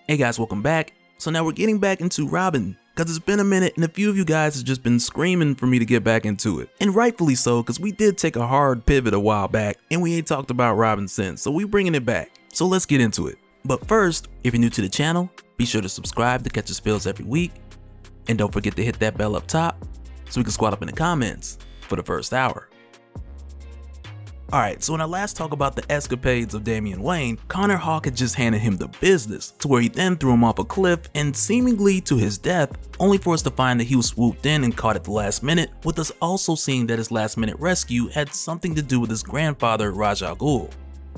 Hey guys, welcome back. So now we're getting back into Robin, because it's been a minute and a few of you guys have just been screaming for me to get back into it. And rightfully so, because we did take a hard pivot a while back and we ain't talked about Robin since, so we bringing it back. So let's get into it. But first, if you're new to the channel, be sure to subscribe to catch the spills every week. And don't forget to hit that bell up top so we can squat up in the comments for the first hour. Alright, so in our last talk about the escapades of Damian Wayne, Connor Hawke had just handed him the business, to where he then threw him off a cliff and seemingly to his death, only for us to find that he was swooped in and caught at the last minute, with us also seeing that his last minute rescue had something to do with his grandfather Ra's al Ghul.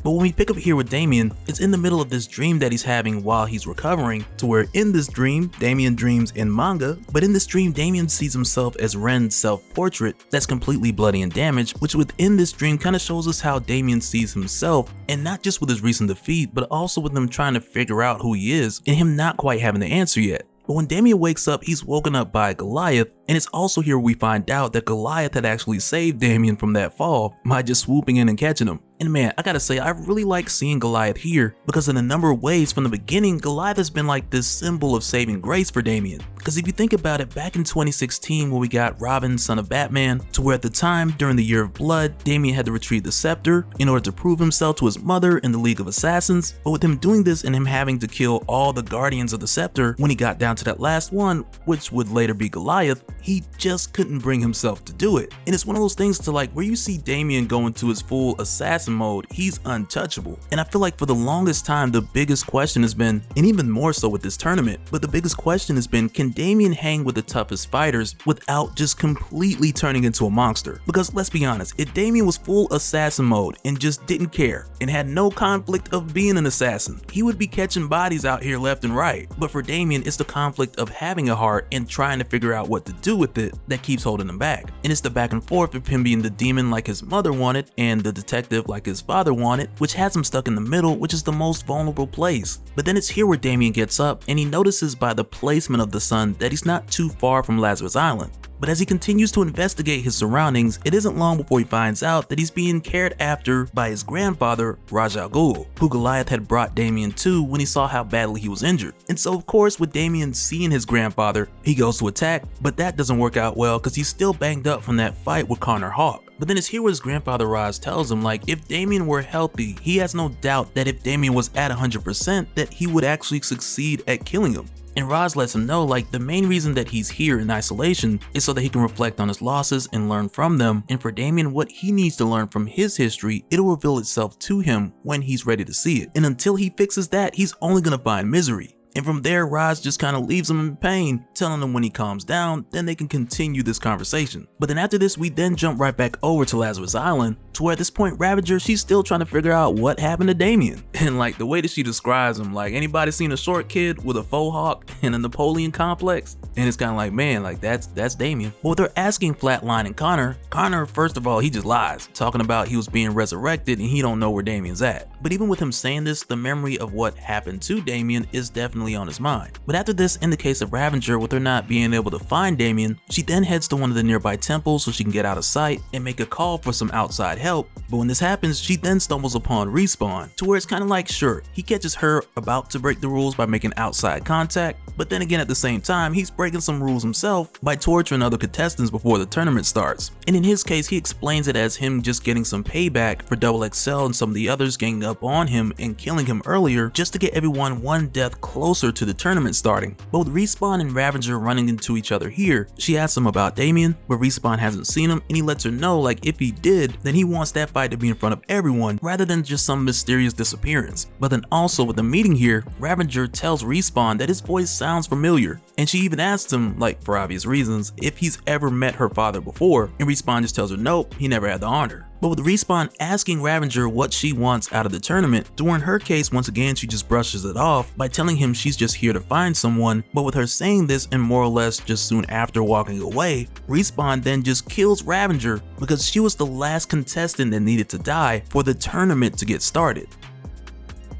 But when we pick up here with Damian, it's in the middle of this dream that he's having while he's recovering, to where in this dream, Damian dreams in manga, but in this dream Damian sees himself as Ren's self-portrait that's completely bloody and damaged, which within this dream kind of shows us how Damian sees himself, and not just with his recent defeat, but also with him trying to figure out who he is, and him not quite having the answer yet. But when Damian wakes up, he's woken up by Goliath, and it's also here we find out that Goliath had actually saved Damian from that fall by just swooping in and catching him. And man, I gotta say, I really like seeing Goliath here, because in a number of ways from the beginning, Goliath has been like this symbol of saving grace for Damian. Because if you think about it, back in 2016 when we got Robin, son of Batman, to where at the time, during the Year of Blood, Damian had to retrieve the scepter in order to prove himself to his mother in the League of Assassins, but with him doing this and him having to kill all the guardians of the scepter when he got down to that last one, which would later be Goliath, he just couldn't bring himself to do it. And it's one of those things to like where you see Damian go into his full assassin mode, he's untouchable. And I feel like for the longest time the biggest question has been, and even more so with this tournament, but the biggest question has been, can Damian hang with the toughest fighters without just completely turning into a monster? Because let's be honest, if Damian was full assassin mode and just didn't care and had no conflict of being an assassin, he would be catching bodies out here left and right. But for Damian, it's the conflict of having a heart and trying to figure out what to do with it that keeps holding him back. And it's the back and forth of him being the demon like his mother wanted and the detective like his father wanted, which has him stuck in the middle, which is the most vulnerable place. But then it's here where Damian gets up and he notices by the placement of the sun that he's not too far from Lazarus Island. But as he continues to investigate his surroundings, it isn't long before he finds out that he's being cared after by his grandfather, Ra's al Ghul, who Goliath had brought Damian to when he saw how badly he was injured. And so of course, with Damian seeing his grandfather, he goes to attack, but that doesn't work out well because he's still banged up from that fight with Connor Hawke. But then it's here where his grandfather Ra's tells him, like, if Damian were healthy, he has no doubt that if Damian was at 100%, that he would actually succeed at killing him. And Ra's lets him know, like, the main reason that he's here in isolation is so that he can reflect on his losses and learn from them. And for Damian, what he needs to learn from his history, it'll reveal itself to him when he's ready to see it. And until he fixes that, he's only gonna find misery. And from there, Ra's just kind of leaves him in pain, telling him when he calms down, then they can continue this conversation. But then after this, we then jump right back over to Lazarus Island, to where at this point, Ravager, she's still trying to figure out what happened to Damian. And like the way that she describes him, like, anybody seen a short kid with a faux hawk and a Napoleon complex? And it's kind of like, man, like that's Damian. But with her asking Flatline and Connor, first of all, he just lies, talking about he was being resurrected and he don't know where Damian's at. But even with him saying this, the memory of what happened to Damian is definitely on his mind. But after this, in the case of Ravager, with her not being able to find Damian, she then heads to one of the nearby temples so she can get out of sight and make a call for some outside help. But when this happens, she then stumbles upon Respawn, to where it's kind of like, sure, he catches her about to break the rules by making outside contact, but then again at the same time, he's breaking some rules himself by torturing other contestants before the tournament starts. And in his case, he explains it as him just getting some payback for Double XL and some of the others ganging up on him and killing him earlier, just to get everyone one death closer to the tournament starting. But with Respawn and Ravager running into each other here, she asks him about Damian, but Respawn hasn't seen him, and he lets her know, like, if he did, then he wants that fight to be in front of everyone rather than just some mysterious disappearance. But then also with the meeting here, Ravager tells Respawn that his voice sounds familiar, and she even asks him, like, for obvious reasons, if he's ever met her father before, and Respawn just tells her nope, he never had the honor. But with Respawn asking Ravager what she wants out of the tournament, during her case, once again, she just brushes it off by telling him she's just here to find someone. But with her saying this and more or less just soon after walking away, Respawn then just kills Ravager because she was the last contestant that needed to die for the tournament to get started.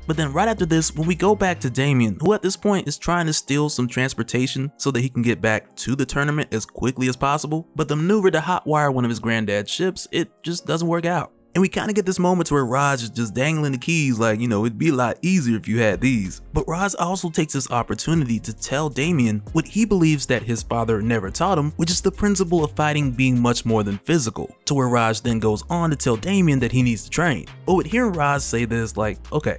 But then right after this, when we go back to Damian, who at this point is trying to steal some transportation so that he can get back to the tournament as quickly as possible, but the maneuver to hotwire one of his granddad's ships, it just doesn't work out. And we kind of get this moment where Raj is just dangling the keys like, it'd be a lot easier if you had these. But Raj also takes this opportunity to tell Damian what he believes that his father never taught him, which is the principle of fighting being much more than physical, to where Raj then goes on to tell Damian that he needs to train. But with hearing Raj say this, okay,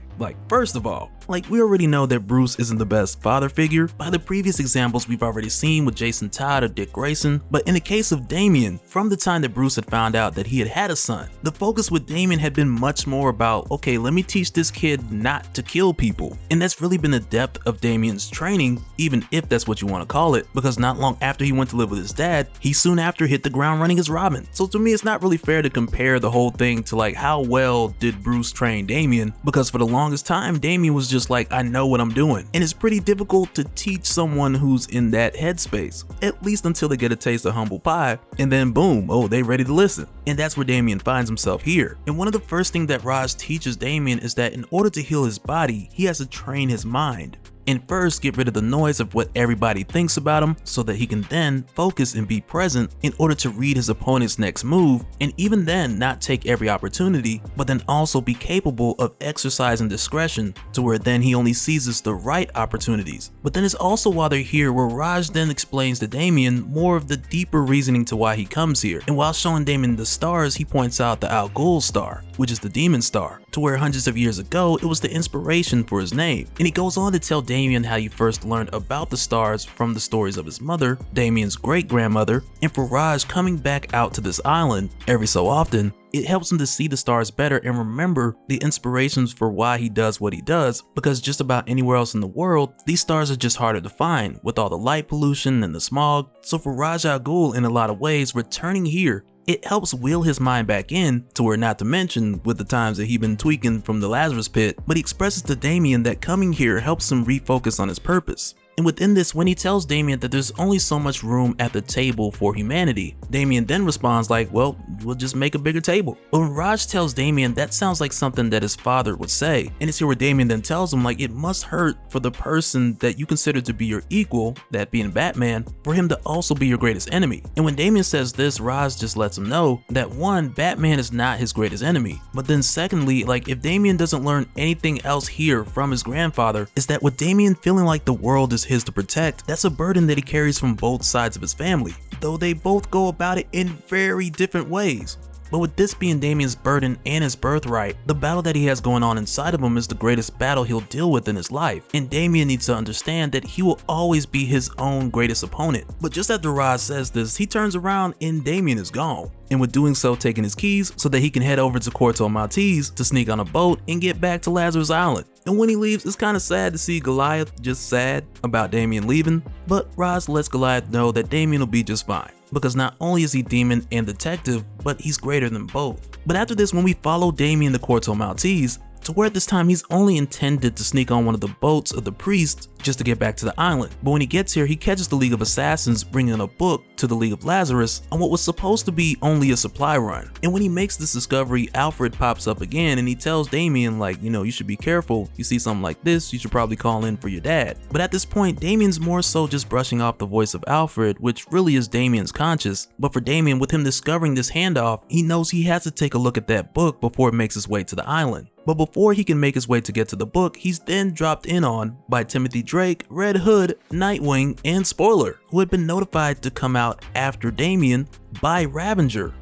first of all, we already know that Bruce isn't the best father figure by the previous examples we've already seen with Jason Todd or Dick Grayson, but in the case of Damian, from the time that Bruce had found out that he had a son, the focus with Damian had been much more about, okay, let me teach this kid not to kill people. And that's really been the depth of Damian's training, even if that's what you want to call it, because not long after he went to live with his dad, he soon after hit the ground running as Robin. So to me, it's not really fair to compare the whole thing to how well did Bruce train Damian, because for the longest time, Damian was just I know what I'm doing. And it's pretty difficult to teach someone who's in that headspace, at least until they get a taste of humble pie, and then boom, oh, they ready to listen. And that's where Damian finds himself here. And one of the first things that Raj teaches Damian is that in order to heal his body, he has to train his mind. And first get rid of the noise of what everybody thinks about him so that he can then focus and be present in order to read his opponent's next move, and even then not take every opportunity, but then also be capable of exercising discretion to where then he only seizes the right opportunities. But then it's also while they're here where Raj then explains to Damian more of the deeper reasoning to why he comes here. And while showing Damian the stars, he points out the Al Ghul star, which is the demon star, to where hundreds of years ago it was the inspiration for his name. And he goes on to tell Damian how he first learned about the stars from the stories of his mother, Damian's great-grandmother, and for Raj coming back out to this island every so often, it helps him to see the stars better and remember the inspirations for why he does what he does, because just about anywhere else in the world, these stars are just harder to find with all the light pollution and the smog. So for Raj Al Ghul, in a lot of ways, returning here, it helps wheel his mind back in to where, not to mention with the times that he's been tweaking from the Lazarus pit, but he expresses to Damian that coming here helps him refocus on his purpose. And within this, when he tells Damian that there's only so much room at the table for humanity, Damian then responds well, we'll just make a bigger table. But when Raj tells Damian, that sounds like something that his father would say. And it's here where Damian then tells him it must hurt for the person that you consider to be your equal, that being Batman, for him to also be your greatest enemy. And when Damian says this, Raj just lets him know that one, Batman is not his greatest enemy. But then secondly, if Damian doesn't learn anything else here from his grandfather, is that with Damian feeling like the world is his to protect, that's a burden that he carries from both sides of his family, though they both go about it in very different ways. But with this being Damian's burden and his birthright, the battle that he has going on inside of him is the greatest battle he'll deal with in his life, and Damian needs to understand that he will always be his own greatest opponent. But just after Raj says this, he turns around and Damian is gone, and with doing so taking his keys so that he can head over to Corto Maltese to sneak on a boat and get back to Lazarus Island. And when he leaves, it's kind of sad to see Goliath just sad about Damian leaving, but Raj lets Goliath know that Damian will be just fine, because not only is he demon and detective, but he's greater than both. But after this, when we follow Damian to Corto Maltese, to where at this time he's only intended to sneak on one of the boats of the priest just to get back to the island. But when he gets here, he catches the League of Assassins bringing a book to the League of Lazarus on what was supposed to be only a supply run. And when he makes this discovery, Alfred pops up again and he tells Damian you should be careful. You see something like this, you should probably call in for your dad. But at this point, Damian's more so just brushing off the voice of Alfred, which really is Damian's conscience. But for Damian, with him discovering this handoff, he knows he has to take a look at that book before it makes its way to the island. But before he can make his way to get to the book, he's then dropped in on by Timothy Drake, Red Hood, Nightwing, and Spoiler, who had been notified to come out after Damian by Ravager,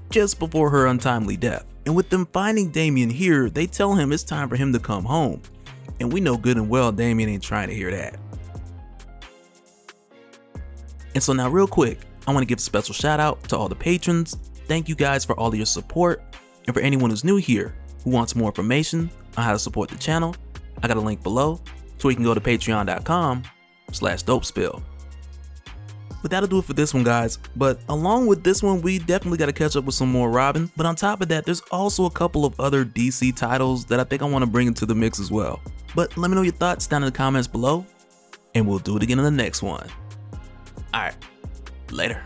just before her untimely death. And with them finding Damian here, they tell him it's time for him to come home. And we know good and well Damian ain't trying to hear that. And so now real quick, I want to give a special shout out to all the patrons. Thank you guys for all of your support. And for anyone who's new here, who wants more information on how to support the channel, I got a link below so you can go to patreon.com/Dopespill. But that'll do it for this one, guys. But along with this one, we definitely got to catch up with some more Robin. But on top of that, there's also a couple of other DC titles that I think I want to bring into the mix as well. But let me know your thoughts down in the comments below, and we'll do it again in the next one. Alright, later.